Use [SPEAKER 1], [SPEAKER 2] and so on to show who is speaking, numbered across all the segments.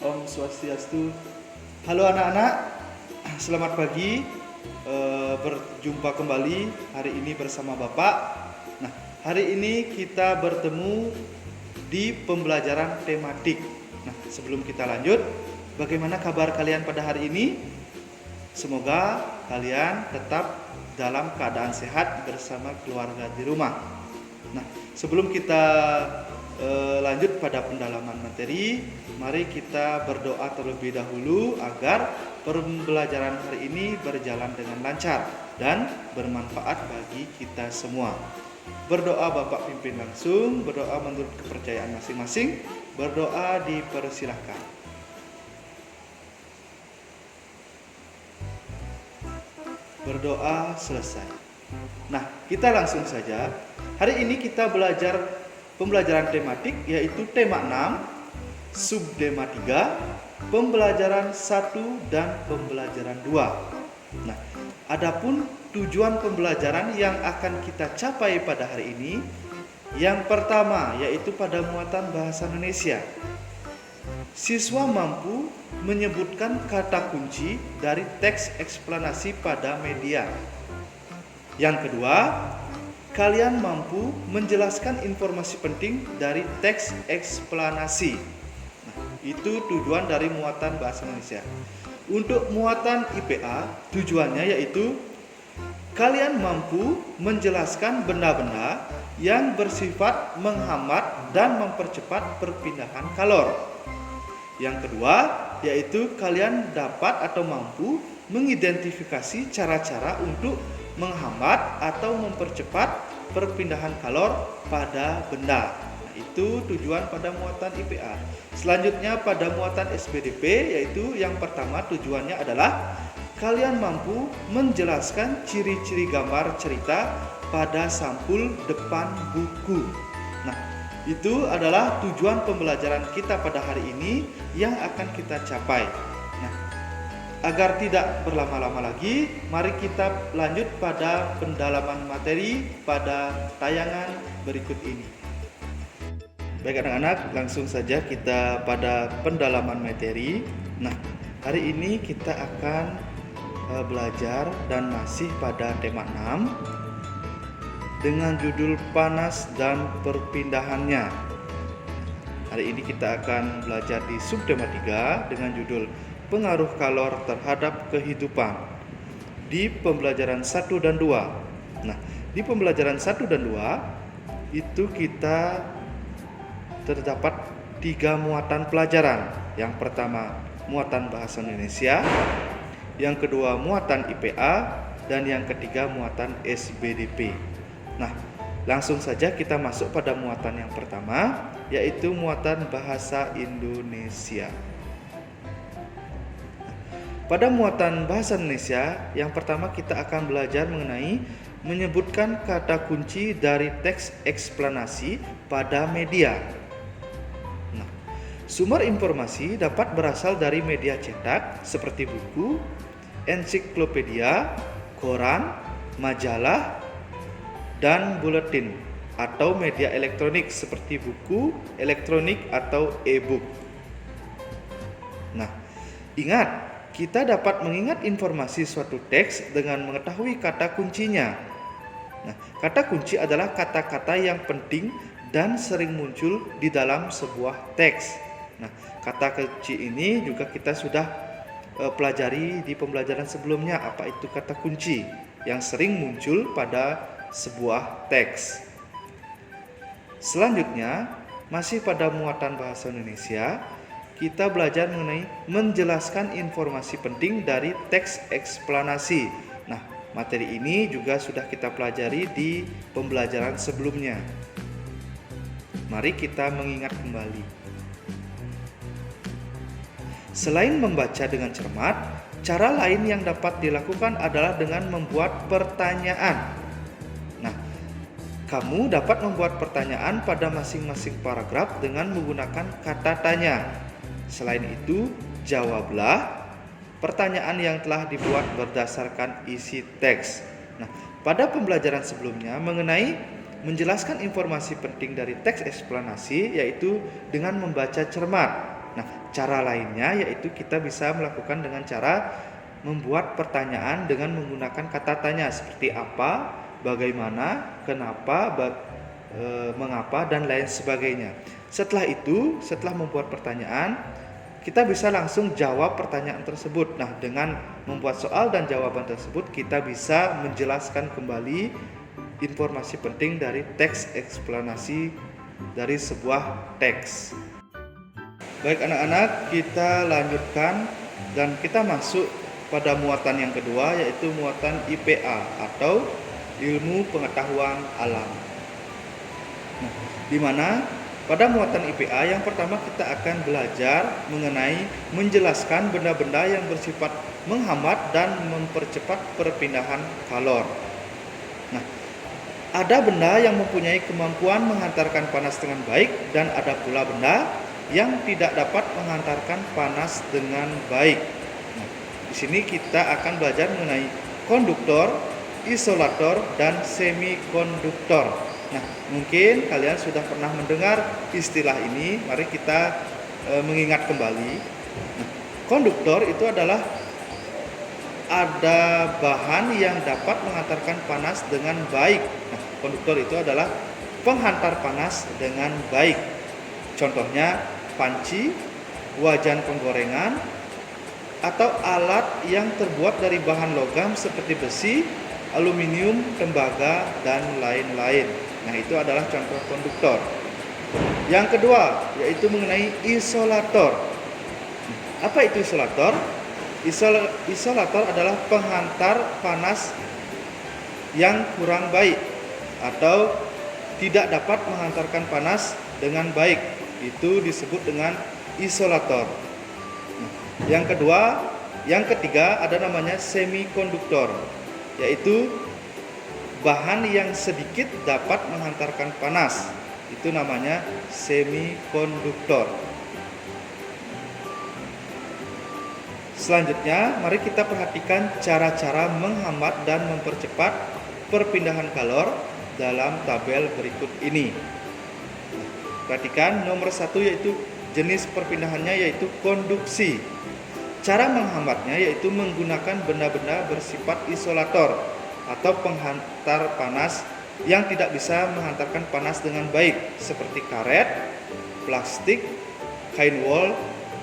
[SPEAKER 1] Om Swastiastu. Halo anak-anak, selamat pagi. Berjumpa kembali hari ini bersama Bapak. Nah, hari ini kita bertemu di pembelajaran tematik. Nah, sebelum kita lanjut, bagaimana kabar kalian pada hari ini? Semoga kalian tetap dalam keadaan sehat bersama keluarga di rumah. Nah, sebelum kita lanjut pada pendalaman materi, mari kita berdoa terlebih dahulu agar pembelajaran hari ini berjalan dengan lancar dan bermanfaat bagi kita semua. Berdoa Bapak pimpin langsung, berdoa menurut kepercayaan masing-masing, berdoa dipersilahkan. Berdoa selesai. Nah, kita langsung saja. Hari ini kita belajar pembelajaran tematik, yaitu tema 6, subtema 3, pembelajaran 1 dan pembelajaran 2. Nah, adapun tujuan pembelajaran yang akan kita capai pada hari ini, yang pertama yaitu pada muatan bahasa Indonesia. Siswa mampu menyebutkan kata kunci dari teks eksplanasi pada media. Yang kedua, kalian mampu menjelaskan informasi penting dari teks eksplanasi. Nah, itu tujuan dari muatan bahasa Indonesia. Untuk muatan IPA, tujuannya yaitu kalian mampu menjelaskan benda-benda yang bersifat menghambat dan mempercepat perpindahan kalor. Yang kedua, yaitu kalian dapat atau mampu mengidentifikasi cara-cara untuk menghambat atau mempercepat perpindahan kalor pada benda. Nah, itu tujuan pada muatan IPA. Selanjutnya pada muatan SBDP, yaitu yang pertama tujuannya adalah kalian mampu menjelaskan ciri-ciri gambar cerita pada sampul depan buku. Nah, itu adalah tujuan pembelajaran kita pada hari ini yang akan kita capai. Agar tidak berlama-lama lagi, mari kita lanjut pada pendalaman materi pada tayangan berikut ini. Baik anak-anak, langsung saja kita pada pendalaman materi. Nah, hari ini kita akan belajar dan masih pada tema 6 dengan judul panas dan perpindahannya. Hari ini kita akan belajar di subtema 3 dengan judul pengaruh kalor terhadap kehidupan di pembelajaran 1 dan 2. Nah, di pembelajaran 1 dan 2 itu kita terdapat 3 muatan pelajaran. Yang pertama, muatan bahasa Indonesia, yang kedua muatan IPA, dan yang ketiga muatan SBDP. Nah, langsung saja kita masuk pada muatan yang pertama, yaitu muatan bahasa Indonesia. Pada muatan bahasa Indonesia, yang pertama kita akan belajar mengenai menyebutkan kata kunci dari teks eksplanasi pada media. Nah, sumber informasi dapat berasal dari media cetak seperti buku, ensiklopedia, koran, majalah, dan buletin, atau media elektronik seperti buku elektronik atau e-book. Nah, ingat, kita dapat mengingat informasi suatu teks dengan mengetahui kata kuncinya. Nah, kata kunci adalah kata-kata yang penting dan sering muncul di dalam sebuah teks. Nah, kata kunci ini juga kita sudah pelajari di pembelajaran sebelumnya, apa itu kata kunci yang sering muncul pada sebuah teks. Selanjutnya, masih pada muatan bahasa Indonesia, kita belajar mengenai menjelaskan informasi penting dari teks eksplanasi. Nah, materi ini juga sudah kita pelajari di pembelajaran sebelumnya. Mari kita mengingat kembali. Selain membaca dengan cermat, cara lain yang dapat dilakukan adalah dengan membuat pertanyaan. Nah, kamu dapat membuat pertanyaan pada masing-masing paragraf dengan menggunakan kata tanya. Selain itu, jawablah pertanyaan yang telah dibuat berdasarkan isi teks. Nah, pada pembelajaran sebelumnya mengenai menjelaskan informasi penting dari teks eksplanasi, yaitu dengan membaca cermat. Nah, cara lainnya yaitu kita bisa melakukan dengan cara membuat pertanyaan dengan menggunakan kata tanya seperti apa, bagaimana, kenapa, mengapa, dan lain sebagainya. Setelah itu, setelah membuat pertanyaan, kita bisa langsung jawab pertanyaan tersebut. Nah, dengan membuat soal dan jawaban tersebut, kita bisa menjelaskan kembali informasi penting dari teks eksplanasi dari sebuah teks. Baik anak-anak, kita lanjutkan dan kita masuk pada muatan yang kedua, yaitu muatan IPA atau ilmu pengetahuan alam. Nah, di mana pada muatan IPA yang pertama kita akan belajar mengenai menjelaskan benda-benda yang bersifat menghambat dan mempercepat perpindahan kalor. Nah, ada benda yang mempunyai kemampuan menghantarkan panas dengan baik dan ada pula benda yang tidak dapat menghantarkan panas dengan baik. Nah, di sini kita akan belajar mengenai konduktor, isolator, dan semikonduktor. Nah, mungkin kalian sudah pernah mendengar istilah ini. Mari kita mengingat kembali. Nah, konduktor itu adalah ada bahan yang dapat menghantarkan panas dengan baik. Nah, konduktor itu adalah penghantar panas dengan baik. Contohnya panci, wajan penggorengan, atau alat yang terbuat dari bahan logam seperti besi, aluminium, tembaga, dan lain-lain. Nah, itu adalah contoh konduktor. Yang kedua yaitu mengenai isolator. Apa itu isolator? Isolator adalah penghantar panas yang kurang baik atau tidak dapat menghantarkan panas dengan baik. Itu disebut dengan isolator. Yang ketiga ada namanya semikonduktor, yaitu bahan yang sedikit dapat menghantarkan panas. Itu namanya semikonduktor. Selanjutnya, mari kita perhatikan cara-cara menghambat dan mempercepat perpindahan kalor dalam tabel berikut ini. Perhatikan nomor 1 yaitu jenis perpindahannya yaitu konduksi. Cara menghambatnya yaitu menggunakan benda-benda bersifat isolator atau penghantar panas yang tidak bisa menghantarkan panas dengan baik seperti karet, plastik, kain wol,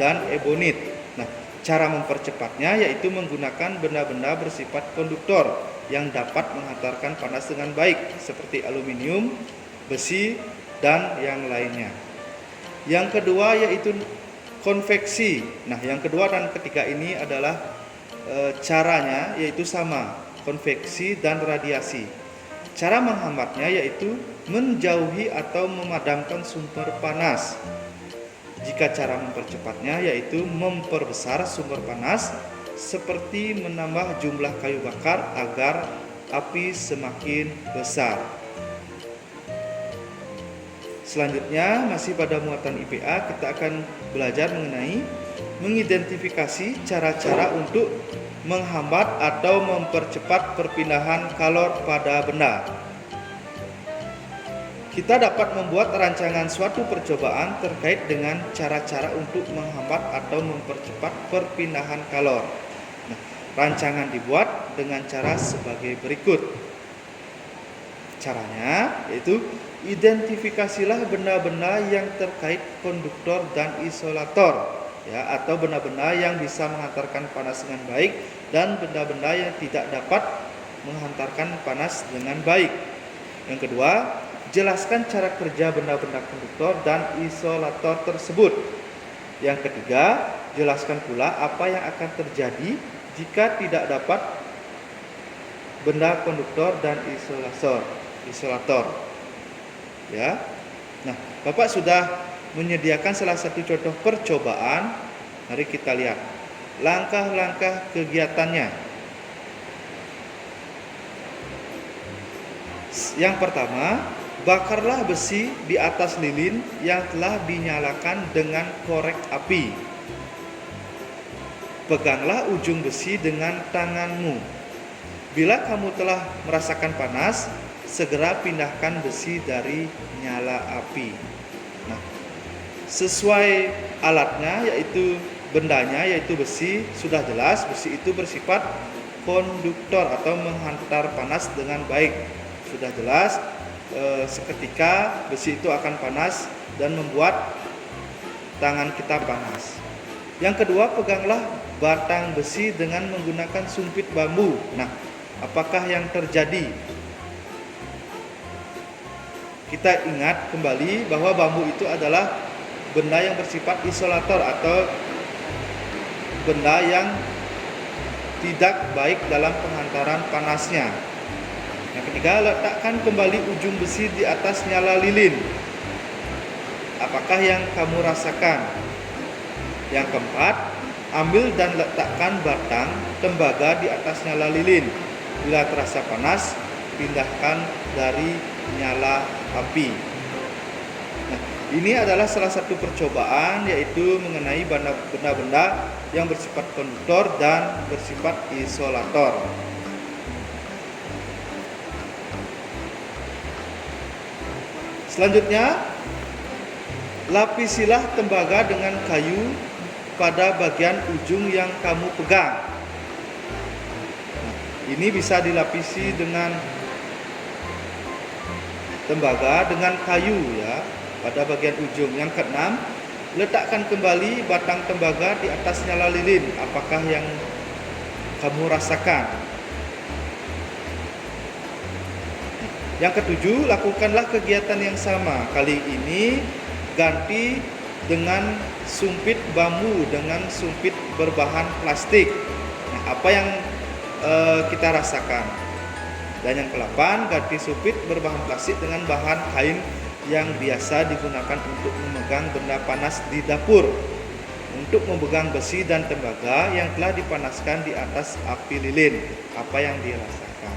[SPEAKER 1] dan ebonit. Nah, cara mempercepatnya yaitu menggunakan benda-benda bersifat konduktor yang dapat menghantarkan panas dengan baik seperti aluminium, besi, dan yang lainnya. Yang kedua yaitu konveksi. Nah, yang kedua dan ketiga ini adalah caranya yaitu sama, konveksi dan radiasi. Cara menghambatnya yaitu menjauhi atau memadamkan sumber panas. Jika cara mempercepatnya yaitu memperbesar sumber panas seperti menambah jumlah kayu bakar agar api semakin besar. Selanjutnya masih pada muatan IPA kita akan belajar mengenai mengidentifikasi cara-cara untuk menghambat atau mempercepat perpindahan kalor pada benda. Kita dapat membuat rancangan suatu percobaan terkait dengan cara-cara untuk menghambat atau mempercepat perpindahan kalor. Nah, rancangan dibuat dengan cara sebagai berikut. Caranya yaitu identifikasilah benda-benda yang terkait konduktor dan isolator, ya, atau benda-benda yang bisa menghantarkan panas dengan baik dan benda-benda yang tidak dapat menghantarkan panas dengan baik. Yang kedua, jelaskan cara kerja benda-benda konduktor dan isolator tersebut. Yang ketiga, jelaskan pula apa yang akan terjadi jika tidak dapat benda konduktor dan isolator. Ya. Nah, Bapak sudah menyediakan salah satu contoh percobaan. Mari kita lihat langkah-langkah kegiatannya. Yang pertama, bakarlah besi di atas lilin yang telah dinyalakan dengan korek api. Peganglah ujung besi dengan tanganmu. Bila kamu telah merasakan panas, segera pindahkan besi dari nyala api. Nah, sesuai alatnya, yaitu bendanya, yaitu besi. Sudah jelas besi itu bersifat konduktor atau menghantar panas dengan baik. Sudah jelas seketika besi itu akan panas dan membuat tangan kita panas. Yang kedua, peganglah batang besi dengan menggunakan sumpit bambu. Nah, apakah yang terjadi? Kita ingat kembali bahwa bambu itu adalah benda yang bersifat isolator atau benda yang tidak baik dalam penghantaran panasnya. Yang ketiga, letakkan kembali ujung besi di atas nyala lilin. Apakah yang kamu rasakan? Yang keempat, ambil dan letakkan batang tembaga di atas nyala lilin. Bila terasa panas, pindahkan dari nyala api. Nah, ini adalah salah satu percobaan, yaitu mengenai benda-benda yang bersifat konduktor dan bersifat isolator. Selanjutnya, lapisilah tembaga dengan kayu pada bagian ujung yang kamu pegang. Ini bisa dilapisi dengan tembaga dengan kayu ya, pada bagian ujung. Yang keenam, letakkan kembali batang tembaga di atas nyala lilin. Apakah yang kamu rasakan? Yang ketujuh, lakukanlah kegiatan yang sama. Kali ini ganti dengan sumpit bambu dengan sumpit berbahan plastik. Nah, apa yang kita rasakan? Dan yang ke-8, ganti sumpit berbahan plastik dengan bahan kain yang biasa digunakan untuk memegang benda panas di dapur, untuk memegang besi dan tembaga yang telah dipanaskan di atas api lilin. Apa yang dirasakan?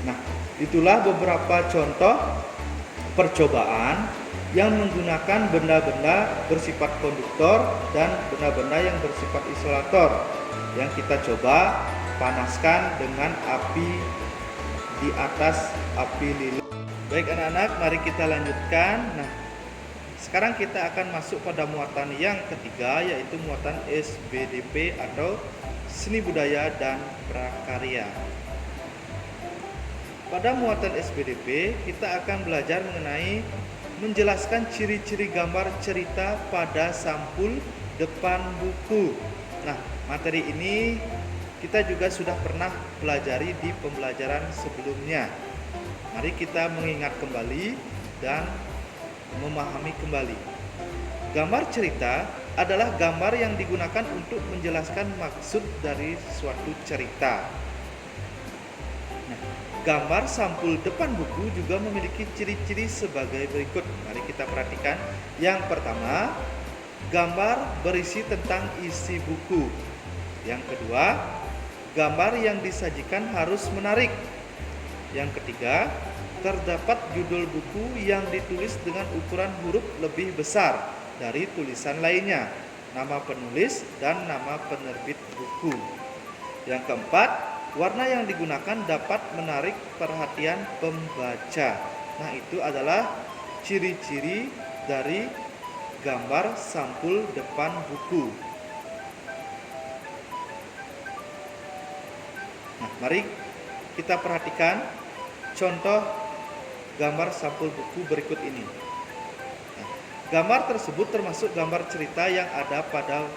[SPEAKER 1] Nah, itulah beberapa contoh percobaan yang menggunakan benda-benda bersifat konduktor dan benda-benda yang bersifat isolator yang kita coba panaskan dengan api di atas api lilin. Baik anak-anak, mari kita lanjutkan. Nah, sekarang kita akan masuk pada muatan yang ketiga, yaitu muatan SBDP atau Seni Budaya dan Prakarya. Pada muatan SBDP, kita akan belajar mengenai menjelaskan ciri-ciri gambar cerita pada sampul depan buku. Nah, materi ini kita juga sudah pernah pelajari di pembelajaran sebelumnya. Mari kita mengingat kembali dan memahami kembali. Gambar cerita adalah gambar yang digunakan untuk menjelaskan maksud dari suatu cerita. Nah, gambar sampul depan buku juga memiliki ciri-ciri sebagai berikut. Mari kita perhatikan. Yang pertama, gambar berisi tentang isi buku. Yang kedua, gambar yang disajikan harus menarik. Yang ketiga, terdapat judul buku yang ditulis dengan ukuran huruf lebih besar dari tulisan lainnya, nama penulis dan nama penerbit buku. Yang keempat, warna yang digunakan dapat menarik perhatian pembaca. Nah, itu adalah ciri-ciri dari gambar sampul depan buku. Nah, mari kita perhatikan contoh gambar sampul buku berikut ini. Nah, gambar tersebut termasuk gambar cerita yang ada pada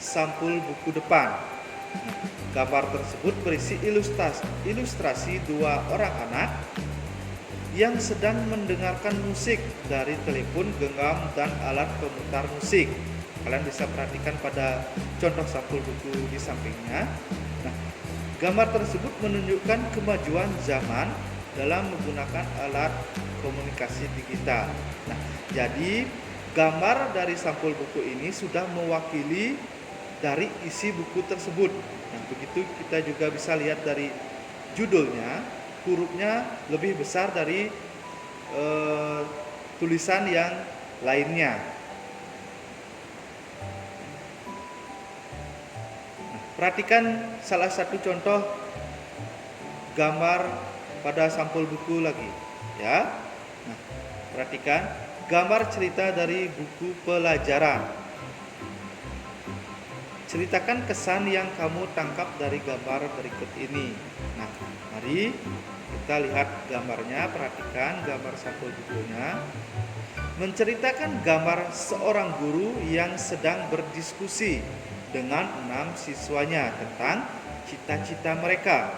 [SPEAKER 1] sampul buku depan. Nah, gambar tersebut berisi ilustrasi dua orang anak yang sedang mendengarkan musik dari telepon genggam dan alat pemutar musik. Kalian bisa perhatikan pada contoh sampul buku di sampingnya. Nah, gambar tersebut menunjukkan kemajuan zaman dalam menggunakan alat komunikasi digital. Nah, jadi gambar dari sampul buku ini sudah mewakili dari isi buku tersebut. Nah, begitu kita juga bisa lihat dari judulnya, hurufnya lebih besar dari tulisan yang lainnya. Nah, perhatikan salah satu contoh gambar pada sampul buku lagi, ya. Nah, perhatikan gambar cerita dari buku pelajaran. Ceritakan kesan yang kamu tangkap dari gambar berikut ini. Nah, mari kita lihat gambarnya, perhatikan gambar sampul bukunya. Menceritakan gambar seorang guru yang sedang berdiskusi dengan 6 siswanya tentang cita-cita mereka.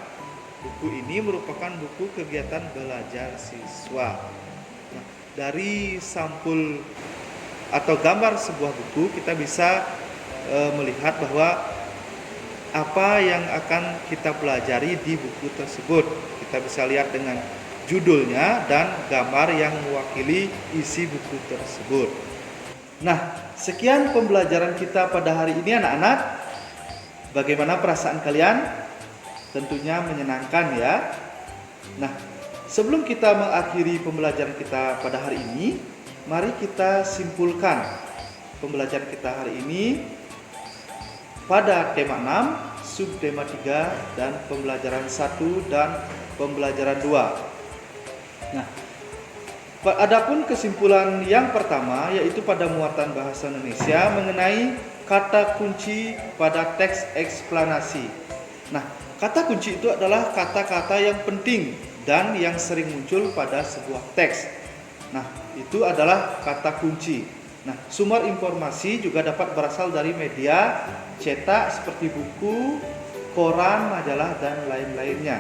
[SPEAKER 1] Buku ini merupakan buku kegiatan belajar siswa. Nah, dari sampul atau gambar sebuah buku kita bisa melihat bahwa apa yang akan kita pelajari di buku tersebut. Kita bisa lihat dengan judulnya dan gambar yang mewakili isi buku tersebut. Nah, sekian pembelajaran kita pada hari ini anak-anak. Bagaimana perasaan kalian? Tentunya menyenangkan ya. Nah, sebelum kita mengakhiri pembelajaran kita pada hari ini, mari kita simpulkan pembelajaran kita hari ini pada tema 6, subtema 3, dan pembelajaran 1 dan pembelajaran 2. Nah, adapun kesimpulan yang pertama yaitu pada muatan bahasa Indonesia mengenai kata kunci pada teks eksplanasi. Nah, kata kunci itu adalah kata-kata yang penting dan yang sering muncul pada sebuah teks. Nah, itu adalah kata kunci. Nah, sumber informasi juga dapat berasal dari media cetak seperti buku, koran, majalah, dan lain-lainnya.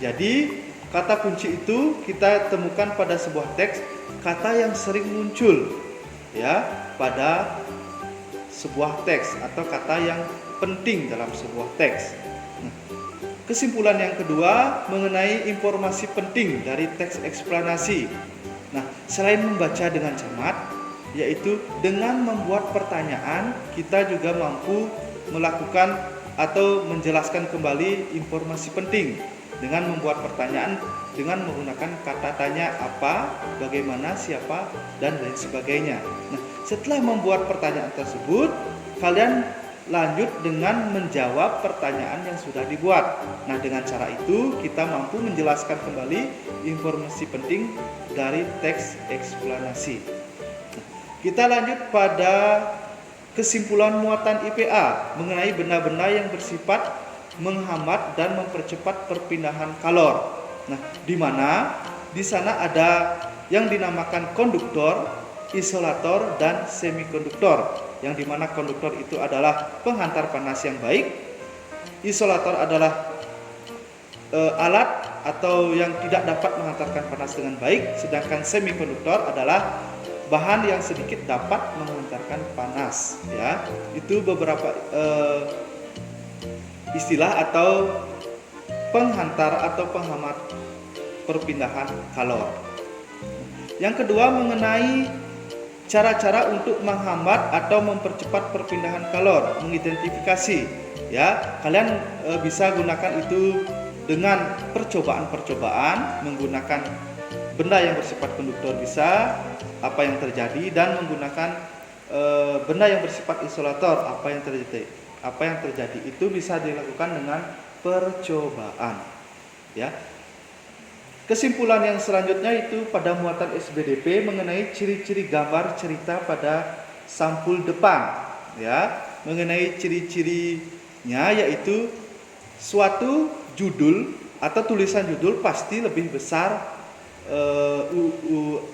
[SPEAKER 1] Jadi, kata kunci itu kita temukan pada sebuah teks, kata yang sering muncul ya pada sebuah teks atau kata yang penting dalam sebuah teks. Nah, kesimpulan yang kedua mengenai informasi penting dari teks eksplanasi. Nah, selain membaca dengan cermat, yaitu dengan membuat pertanyaan, kita juga mampu melakukan atau menjelaskan kembali informasi penting dengan membuat pertanyaan dengan menggunakan kata tanya apa, bagaimana, siapa, dan lain sebagainya. Nah, setelah membuat pertanyaan tersebut, kalian lanjut dengan menjawab pertanyaan yang sudah dibuat. Nah, dengan cara itu kita mampu menjelaskan kembali informasi penting dari teks eksplanasi. Kita lanjut pada kesimpulan muatan IPA mengenai benda-benda yang bersifat menghambat dan mempercepat perpindahan kalor. Nah, di mana di sana ada yang dinamakan konduktor, isolator, dan semikonduktor. Yang di mana konduktor itu adalah penghantar panas yang baik, isolator adalah alat atau yang tidak dapat menghantarkan panas dengan baik, sedangkan semikonduktor adalah bahan yang sedikit dapat menghantarkan panas ya. Itu beberapa istilah atau penghantar atau penghambat perpindahan kalor. Yang kedua mengenai cara-cara untuk menghambat atau mempercepat perpindahan kalor, mengidentifikasi ya. Kalian bisa gunakan itu dengan percobaan-percobaan menggunakan benda yang bersifat konduktor bisa, apa yang terjadi, dan menggunakan benda yang bersifat isolator, apa yang terjadi itu bisa dilakukan dengan percobaan ya. Kesimpulan yang selanjutnya itu pada muatan SBDP mengenai ciri-ciri gambar cerita pada sampul depan ya. Mengenai ciri-cirinya yaitu suatu judul atau tulisan judul pasti lebih besar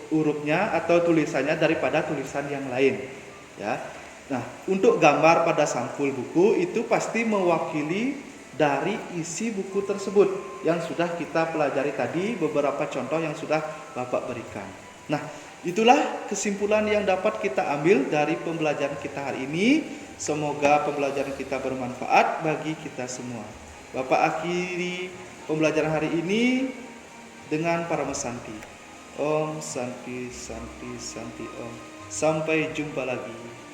[SPEAKER 1] hurufnya atau tulisannya daripada tulisan yang lain ya. Nah, untuk gambar pada sampul buku itu pasti mewakili dari isi buku tersebut yang sudah kita pelajari tadi, beberapa contoh yang sudah Bapak berikan. Nah, itulah kesimpulan yang dapat kita ambil dari pembelajaran kita hari ini. Semoga pembelajaran kita bermanfaat bagi kita semua. Bapak akhiri pembelajaran hari ini dengan Parama Santi. Om Santi Santi Santi Om. Sampai jumpa lagi.